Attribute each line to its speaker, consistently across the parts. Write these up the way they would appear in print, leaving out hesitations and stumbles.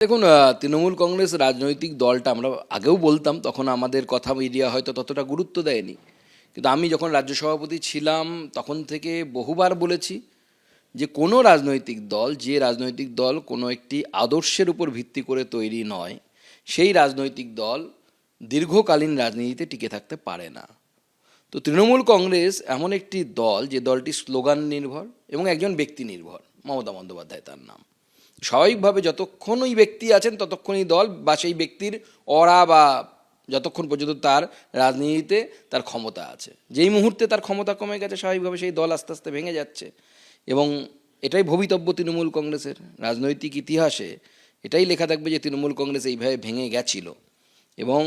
Speaker 1: দেখুন, তৃণমূল কংগ্রেস রাজনৈতিক দলটা আমরা আগেও বলতাম, তখন আমাদের কথা মিডিয়া হয়তো ততটা গুরুত্ব দেয়নি। কিন্তু আমি যখন রাজ্য সভাপতি ছিলাম তখন থেকে বহুবার বলেছি যে কোনো রাজনৈতিক দল, যে রাজনৈতিক দল কোনো একটি আদর্শের উপর ভিত্তি করে তৈরি নয়, সেই রাজনৈতিক দল দীর্ঘকালীন রাজনীতিতে টিকে থাকতে পারে না। তো তৃণমূল কংগ্রেস এমন একটি দল যে দলটি স্লোগান নির্ভর এবং একজন ব্যক্তি নির্ভর, মমতা বন্দ্যোপাধ্যায় তার নাম। স্বাভাবিকভাবে যতক্ষণ ওই ব্যক্তি আছেন ততক্ষণই দল বা সেই ব্যক্তির অরা বা যতক্ষণ পর্যন্ত তার রাজনীতিতে তার ক্ষমতা আছে। যেই মুহূর্তে তার ক্ষমতা কমে গেছে, স্বাভাবিকভাবে সেই দল আস্তে আস্তে ভেঙে যাচ্ছে। এবং এটাই ভবিতব্য তৃণমূল কংগ্রেসের রাজনৈতিক ইতিহাসে, এটাই লেখা থাকবে যে তৃণমূল কংগ্রেস এইভাবে ভেঙে গেছিল। এবং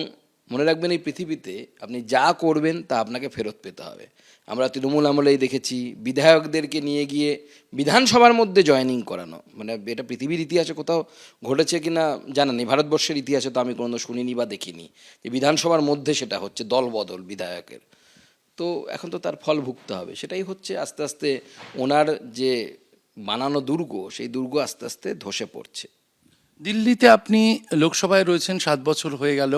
Speaker 1: মনে রাখবেন, এই পৃথিবীতে আপনি যা করবেন তা আপনাকে ফেরত পেতে হবে। আমরা তৃণমূল আমলেই দেখেছি বিধায়কদেরকে নিয়ে গিয়ে বিধানসভার মধ্যে জয়েনিং করানো, মানে এটা পৃথিবীর ইতিহাসে কোথাও ঘটেছে কি না জানা নেই, ভারতবর্ষের ইতিহাসে তো আমি কোনো শুনিনি বা দেখিনি যে বিধানসভার মধ্যে সেটা হচ্ছে, দলবদল বিধায়কের। তো এখন তো তার ফল ভুগতে হবে, সেটাই হচ্ছে আস্তে আস্তে ওনার যে বানানো দুর্গ, সেই দুর্গ আস্তে আস্তে ধসে পড়ছে।
Speaker 2: দিল্লিতে আপনি লোকসভায় রয়েছেন, 7 বছর হয়ে গেল।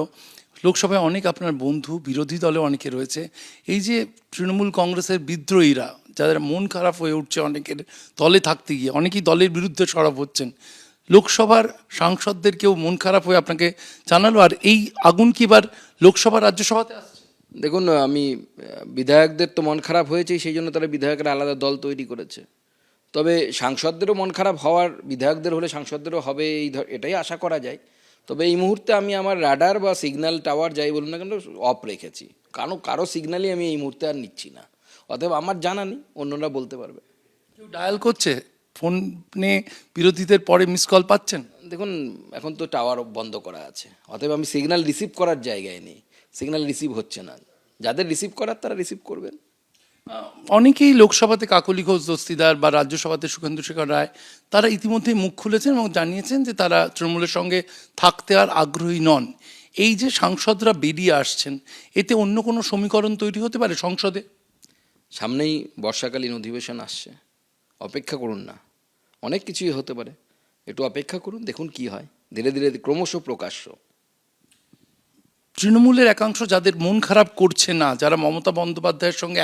Speaker 2: লোকসভায় অনেক আপনার বন্ধু, বিরোধী দলে অনেকে রয়েছে। এই যে তৃণমূল কংগ্রেসের বিদ্রোহীরা, যাদের মন খারাপ হয়ে উঠছে অনেকের দলে থাকতে গিয়ে, অনেকেই দলের বিরুদ্ধে সরব হচ্ছেন, লোকসভার সাংসদদের কেউ মন খারাপ হয়ে আপনাকে জানালো, আর এই আগুন কি এবার লোকসভা রাজ্যসভাতে আসছে?
Speaker 1: দেখুন, আমি বিধায়কদের তো মন খারাপ হয়েছেই, সেই জন্য তারা বিধায়কের আলাদা দল তৈরি করেছে। তবে সাংসদদেরও মন খারাপ হওয়ার, বিধায়কদের হলে সাংসদদেরও হবে, এটাই আশা করা যায়। তবে এই মুহূর্তে আমি আমার রাডার বা সিগন্যাল টাওয়ার যাই বলুন না কেন অফ রেখেছি, কারো সিগন্যালই আমি এই মুহূর্তে আর নিচ্ছি না। অতএব আমার জানা নেই, অন্যরা বলতে পারবে।
Speaker 2: কেউ ডায়াল করছে ফোনে, বিরোধীদের পরে মিস কল পাচ্ছেন?
Speaker 1: দেখুন, এখন তো টাওয়ার বন্ধ করা আছে, অতএব আমি সিগন্যাল রিসিভ করার জায়গায় নেই, সিগন্যাল রিসিভ হচ্ছে না। যাদের রিসিভ করার তারা রিসিভ করবেন।
Speaker 2: অনেকেই লোকসভাতে কাকলি ঘোষ দস্তিদার বা রাজ্যসভাতে সুখেন্দু শেখর রায়, তারা ইতিমধ্যে মুখ খুলেছেন এবং জানিয়েছেন যে তারা তৃণমূলের সঙ্গে থাকতে আর আগ্রহী নন। এই যে সাংসদরা বেরিয়ে আসছেন, এতে অন্য কোনো সমীকরণ তৈরি হতে পারে সংসদে?
Speaker 1: সামনেই বর্ষাকালীন অধিবেশন আসছে, অপেক্ষা করুন না, অনেক কিছুই হতে পারে। একটু অপেক্ষা করুন, দেখুন কি হয়। ধীরে ধীরে ক্রমশ প্রকাশ্য।
Speaker 2: তৃণমূলের একাংশ যাদের মন খারাপ করছে না, যারা মমতা বন্দ্যোপাধ্যায়ের সঙ্গে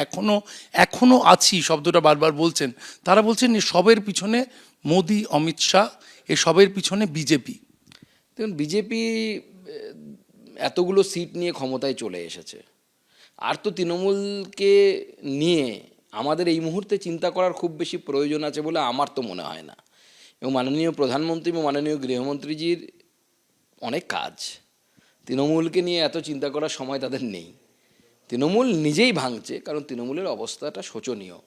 Speaker 2: এখনো আছি শব্দটা বারবার বলছেন, তারা বলছেন সবের পিছনে মোদি, অমিত শাহ, সবের পিছনে বিজেপি।
Speaker 1: দেখুন, বিজেপি এতগুলো সিট নিয়ে ক্ষমতায় চলে এসেছে, আর তো তৃণমূলকে নিয়ে আমাদের এই মুহূর্তে চিন্তা করার খুব বেশি প্রয়োজন আছে বলে আমার তো মনে হয় না। এবং মাননীয় প্রধানমন্ত্রী এবং মাননীয় গৃহমন্ত্রীজির অনেক কাজ, তৃণমূলকে নিয়ে এত চিন্তা করার সময় তাদের নেই। তৃণমূল নিজেই ভাঙছে, কারণ তৃণমূলের অবস্থাটা শোচনীয়,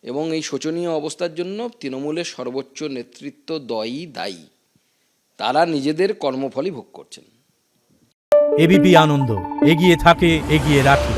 Speaker 1: এবং এই শোচনীয় অবস্থার জন্য তৃণমূলের সর্বোচ্চ নেতৃত্ব দায়ী। তারা নিজেদের কর্মফলই ভোগ করছেন।
Speaker 3: এবিপি আনন্দ, এগিয়ে থাকে, এগিয়ে রাখে।